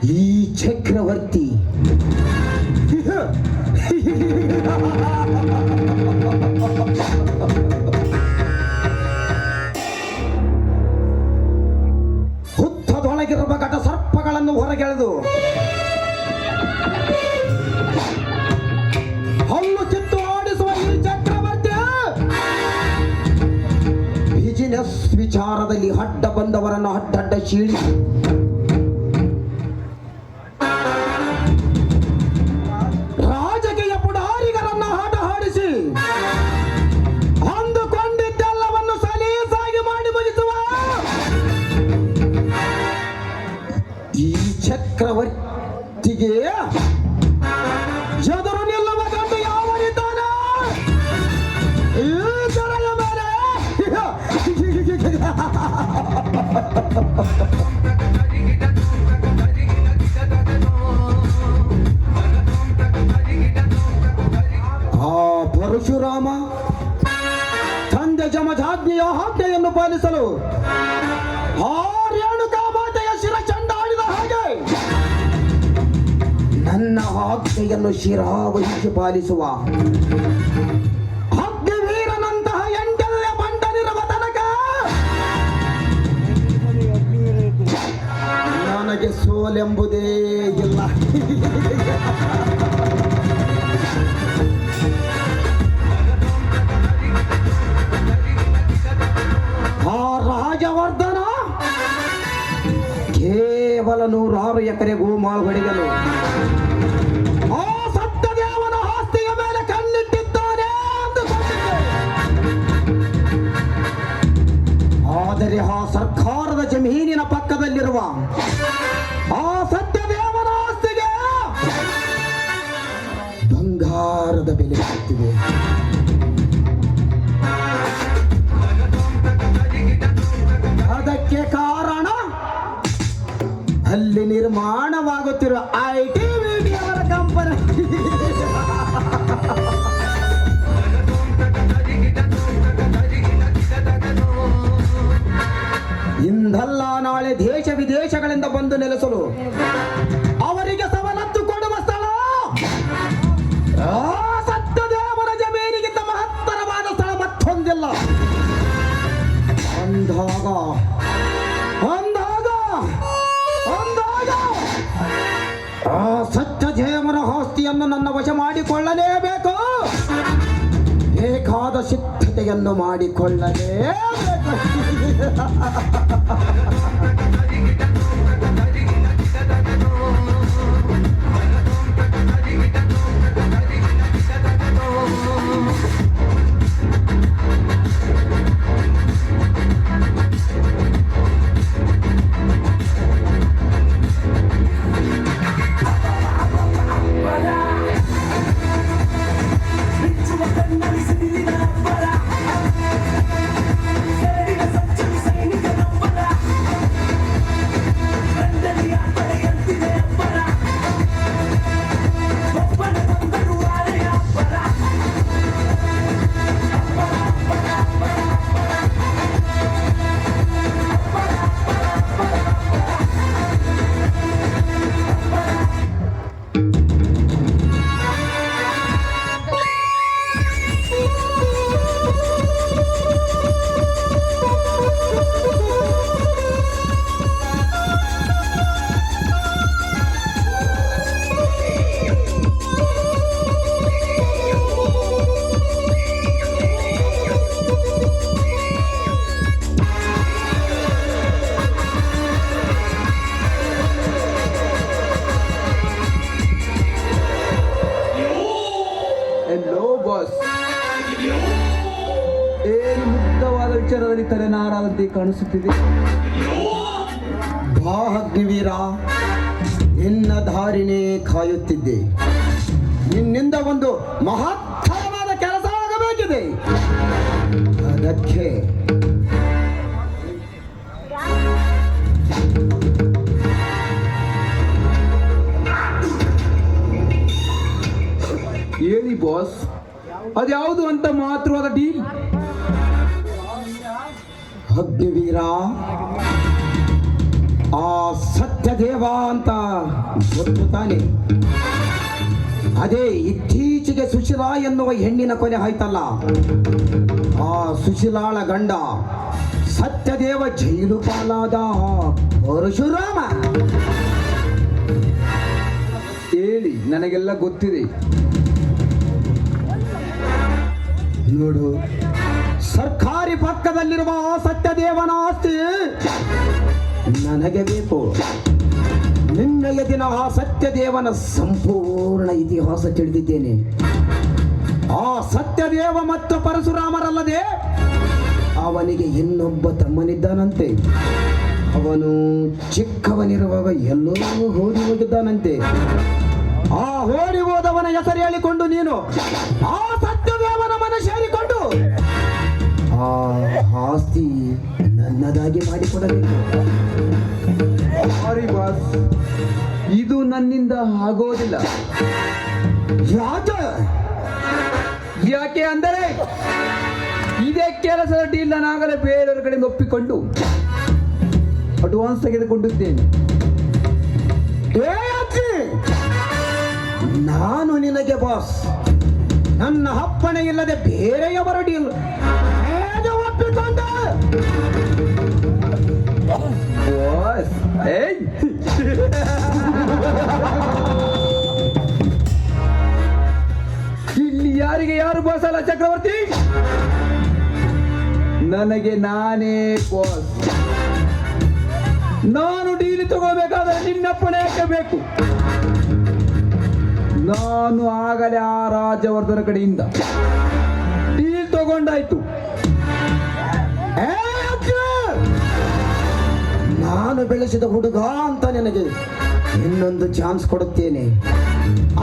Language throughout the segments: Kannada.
ಈ ಚಕ್ರವರ್ತಿ ಹುತ್ತದೊಳಗಿರುವ ಘಟ ಸರ್ಪಗಳನ್ನು ಹೊರಗೆಳೆದು ಹಲ್ಲು ಕಿತ್ತು ಆಡಿಸುವ ಈ ಚಕ್ರವರ್ತಿ ಬಿಸಿನೆಸ್ ವಿಚಾರದಲ್ಲಿ ಅಡ್ಡ ಬಂದವರನ್ನು ಅಡ್ಡಡ್ಡ ಶೀಳಿಸಿ ರಾಜಕೀಯ ಪುಡಾರಿಗರನ್ನು ಆಟ ಆಡಿಸಿ ಅಂದುಕೊಂಡಿದ್ದೆಲ್ಲವನ್ನು ಸಲೀಸಾಗಿ ಮಾಡಿ ಮುಗಿಸುವ ಈ ಚಕ್ರವರ್ತಿಗೆ ಎದುರು ನಿಲ್ಲುವ ಗಂಡು ಯಾವನಿದ್ದಾನೆ ಈ ಜನರ ಮೇಲೆ ಪರಶುರಾಮ ತಂದೆ ಜಮಜಾಜ್ಞೆಯ ಆಜ್ಞೆಯನ್ನು ಪಾಲಿಸಲು ಆ ರೇಣುಕಾ ಮಾತೆಯ ಶಿರ ಚಂಡಾಡಿದ ಹಾಗೆ ನನ್ನ ಆಜ್ಞೆಯನ್ನು ಶಿರಾವಹಿಸಿ ಪಾಲಿಸುವ ಅಗ್ನಿವೀರನಂತಹ ಎಂಟನೆಯ ಬಂಡನಿರುವ ತನಕ ನನಗೆ ಸೋಲೆಂಬುದೇ ಇಲ್ಲ. ರಾಜವರ್ಧನ ಕೇವಲ 106 ಎಕರೆ ಗೋಮಾಳು ಹೊಡೆಯಲು ಆ ಸತ್ಯದೇವನ ಆಸ್ತಿಯ ಮೇಲೆ ಕಣ್ಣಿಟ್ಟಿದ್ದಾನೆ ಅಂದುಕೊಂಡಿದ್ದೆ. ಆದರೆ ಆ ಸರ್ಕಾರದ ಜಮೀನಿನ ಪಕ್ಕದಲ್ಲಿರುವ ಆ ಸತ್ಯದೇವನ ಆಸ್ತಿಗೆ ಬಂಗಾರದ ಬೆಲೆ ಸಿಗ್ತಿದೆ. ಅದಕ್ಕೆ ಕಾರಣ ಅಲ್ಲಿ ನಿರ್ಮಾಣವಾಗುತ್ತಿರುವ ITBT ಅವರ ಕಂಪನಿ. ಇಂದಲ್ಲ ನಾಳೆ ದೇಶ ವಿದೇಶಗಳಿಂದ ಬಂದು ನೆಲೆಸಲು ಅವರಿಗೆ ಸವಲತ್ತು ಕೊಡುವ ಸ್ಥಳ ಆ ಸತ್ಯದೇವರ ಜಮೀನಿಗಿಂತ ಮಹತ್ತರವಾದ ಸ್ಥಳ ಮತ್ತೊಂದಿಲ್ಲ. ಅಂದಾಗ ಆ ಸತ್ಯದೇವರ ಆಸ್ತಿಯನ್ನು ನನ್ನ ವಶ ಮಾಡಿಕೊಳ್ಳಲೇಬೇಕು. ಬೇಕಾದ ಸಿದ್ಧತೆಯನ್ನು ಮಾಡಿಕೊಳ್ಳಲೇಬೇಕು. ಏನು ಮುಕ್ತವಾದ ವಿಚಾರದಲ್ಲಿ ತಲೆನಾರಾದಂತೆ ಕಾಣಿಸುತ್ತಿದೆ. ಅಗ್ನಿವೀರ, ನಿನ್ನ ದಾರಿನೇ ಕಾಯುತ್ತಿದ್ದೆ. ನಿನ್ನಿಂದ ಒಂದು ಮಹತ್ತರವಾದ ಕೆಲಸ ಆಗಬೇಕಿದೆ. ಅದಕ್ಕೆ ಹೇಳಿ ಬಾಸ್, ಅದ್ಯಾವುದು ಅಂತ ಮಾತ್ರವಾದ ಡೀಲ್? ಅಗ್ನಿವೀರ, ಆ ಸತ್ಯದೇವ ಅಂತ ಗೊತ್ತು ತಾನೆ? ಅದೇ ಇತ್ತೀಚೆಗೆ ಸುಶೀಲಾ ಎನ್ನುವ ಹೆಣ್ಣಿನ ಕೊಲೆ ಆಯ್ತಲ್ಲ, ಆ ಸುಶೀಲಾಳ ಗಂಡ ಸತ್ಯದೇವ ಜೈಲು ಪಾಲಾದ ಪರಶುರಾಮ. ಹೇಳಿ, ನನಗೆಲ್ಲ ಗೊತ್ತಿದೆ. ನೋಡು, ಸರ್ಕಾರಿ ಪಕ್ಕದಲ್ಲಿರುವ ಆ ಸತ್ಯದೇವನ ಆಸ್ತಿ ನನಗೆ ಬೇಕು. ನಿನ್ನೆಯ ದಿನ ಆ ಸತ್ಯದೇವನ ಸಂಪೂರ್ಣ ಇತಿಹಾಸ ತಿಳಿದಿದ್ದೇನೆ. ಆ ಸತ್ಯದೇವ ಮತ್ತು ಪರಶುರಾಮರಲ್ಲದೆ ಅವನಿಗೆ ಇನ್ನೊಬ್ಬ ತಮ್ಮನಿದ್ದಾನಂತೆ. ಅವನು ಚಿಕ್ಕವನಿರುವಾಗ ಎಲ್ಲೋ ಓಡಿ ಹೋಗಿದ್ದಾನಂತೆ. ಆ ಓಡಿ ಹೋದವನ ಹೆಸರು ಹೇಳಿಕೊಂಡು ನೀನು ಆ ಸತ್ಯದೇವನ ಮನೆ ಸೇರಿಕೊಂಡು ಆ ಆಸ್ತಿ ನನ್ನದಾಗಿ ಮಾಡಿಕೊಡಬೇಕು. ಸಾರಿ ಬಾಸ್, ಇದು ನನ್ನಿಂದ ಆಗೋದಿಲ್ಲ. ಯಾಕೆ ಅಂದರೆ ಇದೇ ಕೆಲಸದ ಡೀಲ್ ನಾನಾಗಲೇ ಬೇರೆಯವರ ಕಡೆಯಿಂದ ಒಪ್ಪಿಕೊಂಡು ಅಡ್ವಾನ್ಸ್ ತೆಗೆದುಕೊಂಡಿದ್ದೇನೆ. ನಾನು ನಿನಗೆ ಬಾಸ್, ನನ್ನ ಅಪ್ಪಣೆ ಇಲ್ಲದೆ ಬೇರೆಯವರ ಡೀಲ್ ಹೇಗೆ ಒಪ್ಪಿಕೊಂಡೆ? ಬಾಸ್, ಇಲ್ಲಿ ಯಾರಿಗೆ ಯಾರು ಬಾಸ್ ಅಲ್ಲ ಚಕ್ರವರ್ತಿ, ನನಗೆ ನಾನೇ ಬಾಸ್. ನಾನು ಡೀಲ್ ತಗೋಬೇಕಾದ್ರೆ ನಿನ್ನಪ್ಪಣೆ ಹಾಕಬೇಕು. ನಾನು ಆಗಲೇ ಆ ರಾಜವರ್ಧನ ಕಡೆಯಿಂದ ಡೀಲ್ ತಗೊಂಡಾಯ್ತು. ನಾನು ಬೆಳೆಸಿದ ಹುಡುಗ ಅಂತ ನಿನಗೆ ಇನ್ನೊಂದು ಚಾನ್ಸ್ ಕೊಡುತ್ತೇನೆ.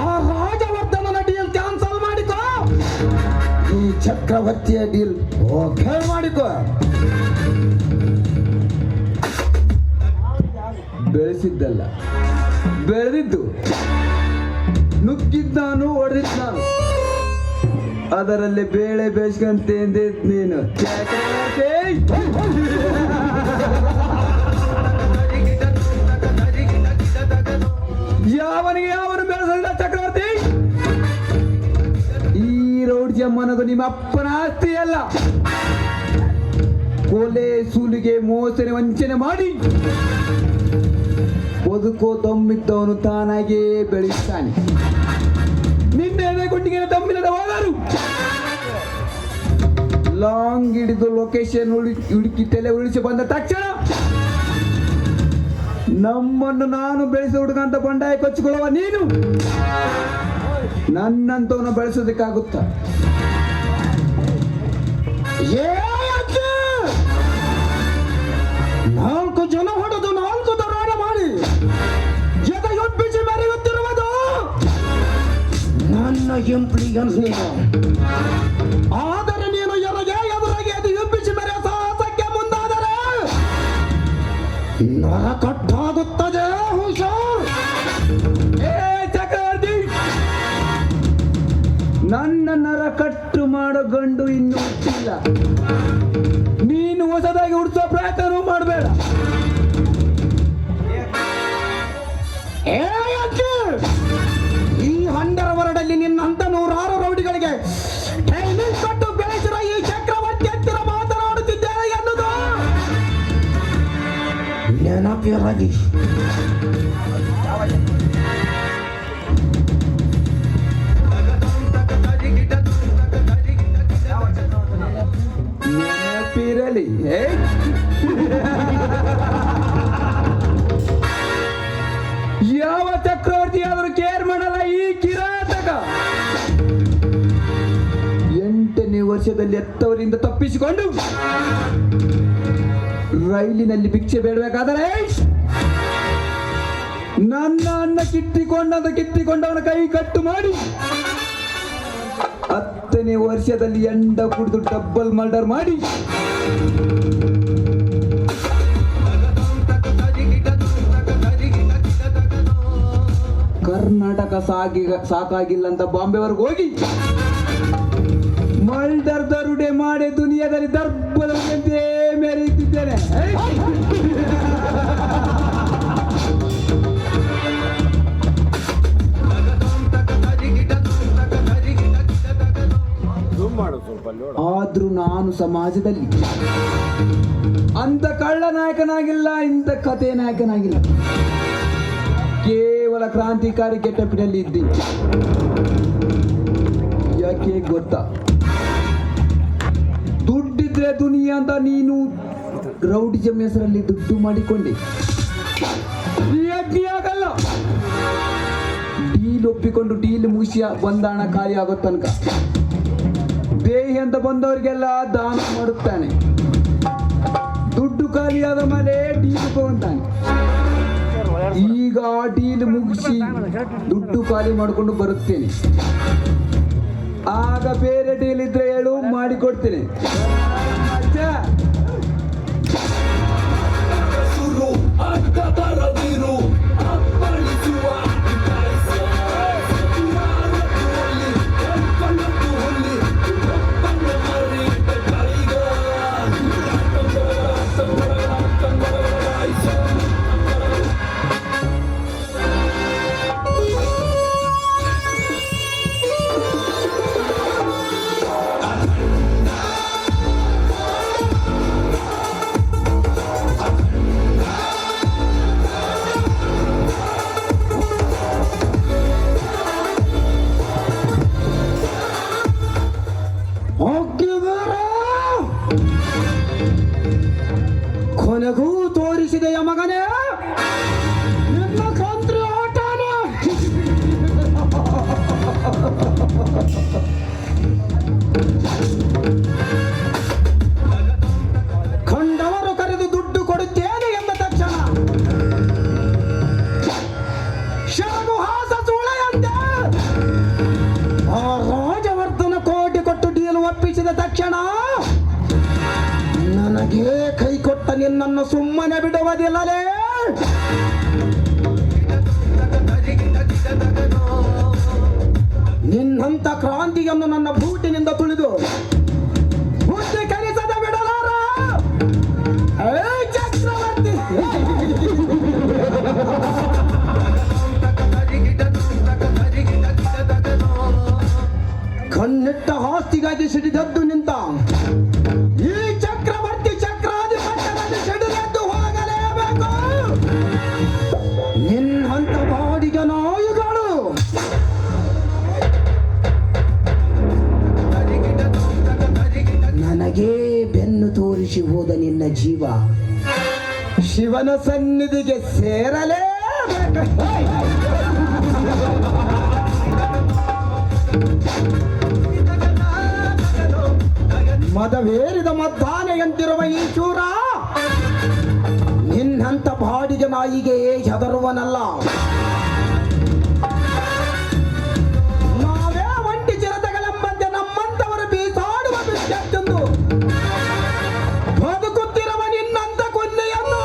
ಆ ರಾಜವರ್ಧನನ ಡೀಲ್ ಕ್ಯಾನ್ಸಲ್ ಮಾಡಿಕೋ, ಈ ಚಕ್ರವರ್ತಿಯ ಡೀಲ್ ಓಕೆ ಮಾಡಿಕೋ. ಬೆಳೆಸಿದ್ದಲ್ಲ, ಬೆಳೆದಿದ್ದು. ನುಗ್ಗಿದ್ದು ನಾನು, ಹೊಡೆದಿದ್ದು ನಾನು. ಅದರಲ್ಲಿ ಬೇಳೆ ಬೇಯಿಸ್ಕಂತೆ ನೀನು. ಯಾವನಿಗೆ ಯಾವನು ಬೆಳೆಸಲಿಲ್ಲ ಚಕ್ರವರ್ತಿ. ಈ ರೌಡಿ ಜಮ್ಮನದು ನಿಮ್ಮ ಅಪ್ಪನ ಆಸ್ತಿ ಅಲ್ಲ. ಕೊಲೆ, ಸುಲಿಗೆ, ಮೋಸನೆ, ವಂಚನೆ ಮಾಡಿ ಬದುಕೋ ದಮ್ಮಿದ್ದವನು ತಾನಾಗೇ ಬೆಳೆಸ್ತಾನೆ. ನಿನ್ನೆ ಗುಂಡಿಗೆ ದಮ್ಮಿಲ್ಲದ ಹೋದರು ಲಾಂಗ್ ಹಿಡಿದು ಲೊಕೇಶನ್ ಹುಡುಕಿ ತಲೆ ಉಳಿಸಿ ಬಂದ ತಕ್ಷಣ ನಮ್ಮನ್ನು ನಾನು ಬೆಳೆಸಿ ಹುಡುಗ ಅಂತ ಬಂಡಾಯ ಕೊಚ್ಚಿಕೊಳ್ಳುವ ನೀನು ನನ್ನಂತವನ್ನ ಬೆಳೆಸೋದಕ್ಕಾಗುತ್ತ? ನಾಲ್ಕು ಜನ ಹೊಡೆದು ನಾಲ್ಕು ದರೋಡೆ ಮಾಡಿ ಎದೆಯೊಪ್ಪಿಸಿ ಮೆರೆಯುತ್ತಿರುವುದು ನನ್ನ ಇಂಪ್ಲಿಯನ್ಸ್ ನೀನು. ಆದರೆ ನೀನು ಎದುರಾಗಿ ಎದೆಯೊಪ್ಪಿಸಿ ಮೆರೆಯ ಸಾಹಸಕ್ಕೆ ಮುಂದಾದರೆ ನರ ಕಟ್ಟಾಗುತ್ತದೆ. ಹುಷಾರ್. ಚಕ್ರವರ್ತಿ, ನನ್ನ ನರ ಕಟ್ಟು ಮಾಡೋ ಗಂಡು ಇನ್ನೂ ಹುಟ್ಟಿಲ್ಲ. ನೀನು ಹೊಸದಾಗಿ ಹುಟ್ಟಿಸೋ ಪ್ರಯತ್ನ ಮಾಡಬೇಡ. ಈ 100 ವರ್ಡಲ್ಲಿ ನಿನ್ನಂತ 106 ರೌಡಿಗಳಿಗೆ ಟ್ರೈನಿಂಗ್ ಕೊಟ್ಟು ಬೆಳೆಸಿರೋ ಈ ಚಕ್ರವರ್ತಿ ಹತ್ತಿರ ಮಾತನಾಡುತ್ತಿದ್ದೇನೆ ಎನ್ನುವುದು ನೆನಪಿರಲಿ. ನೆನಪಿರಲಿ. ಯಾವ ಚಕ್ರವರ್ತಿ ಆದರೂ ಕೇರ್ ಮಾಡಲ್ಲ ಈ ಕಿರಾತಕ. 8ನೇ ವರ್ಷದಲ್ಲಿ ಎತ್ತವರಿಂದ ತಪ್ಪಿಸಿಕೊಂಡು ರೈಲಿನಲ್ಲಿ ಭಿಕ್ಷೆ ಬೇಡಬೇಕಾದರೆ ನನ್ನ ಅನ್ನ ಕಿತ್ತಿಕೊಂಡವನ ಕೈ ಕಟ್ಟು ಮಾಡಿ 10ನೇ ವರ್ಷದಲ್ಲಿ ಎಂಡ ಕುಡಿದು ಡಬ್ಬಲ್ ಮರ್ಡರ್ ಮಾಡಿ ಕರ್ನಾಟಕ ಸಾಕಾಗಿಲ್ಲ ಅಂತ ಬಾಂಬೆವರೆಗೆ ಹೋಗಿ ಮಲ್ಡರ್ ದರುಡೆ ಮಾಡಿ ದುನಿಯಾದಲ್ಲಿ ದರ್ಬದಂತೆ ಮೆರೆಯುತ್ತಿದ್ದೇನೆ. ನಾನು ಸಮಾಜದಲ್ಲಿ ಅಂತ ಕಳ್ಳ ನಾಯಕನಾಗಿಲ್ಲ, ಇಂಥ ಕಥೆ ನಾಯಕನಾಗಿಲ್ಲ. ಕೇವಲ ಕ್ರಾಂತಿಕಾರಿ ಕೆಟ್ಟಪಿನಲ್ಲಿ ಇದ್ದೀನಿ. ಯಾಕೆ ಗೊತ್ತಾ? ದುಡ್ಡಿದ್ರೆ ದುನಿಯಾ ಅಂತ ನೀನು ರೌಡಿಸಂ ಹೆಸರಲ್ಲಿ ದುಡ್ಡು ಮಾಡಿಕೊಂಡೆ. ಯಜ್ಞ ಆಗಲ್ಲ. ಡೀಲ್ ಒಪ್ಪಿಕೊಂಡು ಡೀಲ್ ಮುಗಿಸಿ ಒಂದಾಣ ಖಾಲಿ ಆಗೋ ತನಕ ದೇಹಿ ಅಂತ ಬಂದವರಿಗೆಲ್ಲ ದಾನ ಮಾಡುತ್ತಾನೆ. ದುಡ್ಡು ಖಾಲಿಯಾದ ಮೇಲೆ ಡೀಲ್ ತಗೊಂತಾನೆ. ಈಗ ಆ ಡೀಲ್ ಮುಗಿಸಿ ದುಡ್ಡು ಖಾಲಿ ಮಾಡಿಕೊಂಡು ಬರುತ್ತೇನೆ. ಆಗ ಬೇರೆ ಡೀಲ್ ಇದ್ರೆ ಹೇಳು, ಮಾಡಿಕೊಡ್ತೇನೆ. ಕೊನೆಗೂ ತೋರಿಸಿದೆಯ ಮಗನೇ ನಿನ್ನ ಕ್ರಾಂತಿ ಆಟನ. ಕಂಡವರು ಕರೆದು ದುಡ್ಡು ಕೊಡುತ್ತೇನೆ ಎಂದ ತಕ್ಷಣ ಶರಗುಹಾಸ ಸೂಳೆಯಂತೆ ಆ ರಾಜವರ್ಧನ ಕೋಟಿ ಕೊಟ್ಟು ಡೀಲ್ ಒಪ್ಪಿಸಿದ ತಕ್ಷಣ ನನಗೆ ಕೈ ಕೊಟ್ಟ ನಿನ್ನನ್ನು ಸುಮ್ಮನೆ ಬಿಡುವುದಿಲ್ಲಲೇ. ನಿನ್ನಂತ ಕ್ರಾಂತಿಯನ್ನು ನನ್ನ ಬೂಟಿನಿಂದ ತುಳಿದು ಬುದ್ಧಿ ಕಲಿಸದ ಬಿಡಲಾರ. ಚಕ್ರವರ್ತಿ ಕಣ್ಣಿಟ್ಟ ಆಸ್ತಿಗಾಗಿ ಸಿಡಿದದ್ದು ನಿಂತ ಈ ಚಕ್ರವರ್ತಿ ಚಕ್ರಾಧಿಪತ್ಯದಲ್ಲಿ ಸಿಡಿದದ್ದು ಹೋಗಲೇಬೇಕು. ನಿನ್ನಂತ ಬಾಡಿಗೆ ನಾಯಿಗಳು ನನಗೆ ಬೆನ್ನು ತೋರಿಸಿ ಹೋದ ನಿನ್ನ ಜೀವ ಶಿವನ ಸನ್ನಿಧಿಗೆ ಸೇರಲೇಬೇಕು. ಮದವೇರಿದ ಮದ್ದಾನೆಯಂತಿರುವ ಈ ಶೂರ ನಿನ್ನಂತ ಬಾಡಿಗೆ ನಾಯಿಗೆ ಹೆದರುವನಲ್ಲ. ನಾವೇ ಒಂಟಿ ಚಿರತೆಗಳೆಂಬಂತೆ ನಮ್ಮಂತವರು ಬೀಸಾಡುವ ಬಿಟ್ಟೆಂದು ಬದುಕುತ್ತಿರುವ ನಿನ್ನಂತ ಕೊನ್ನೆಯನ್ನು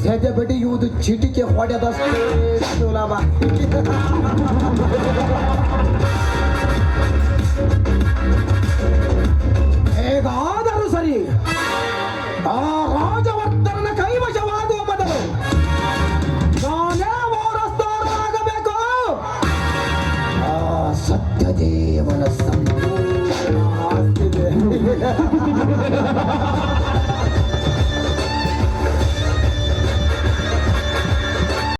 ಸೆದೆ ಬಡಿಯುವುದು ಚಿಟಿಕೆ ಹೊಡೆದಷ್ಟೇ ಸುಲಭ. ಹೇಗಾದರೂ ಸರಿ ಆ ರಾಜವರ್ಧನ ಕೈವಶವಾಗುವ ಮೊದಲು ನಾನೇ ವಾರಸ್ದಾರನಾಗಬೇಕು. ಆ ಸತ್ಯದೇವನ ಸಂಪೂರ್ಣ ಆಸ್ತಿದೆ.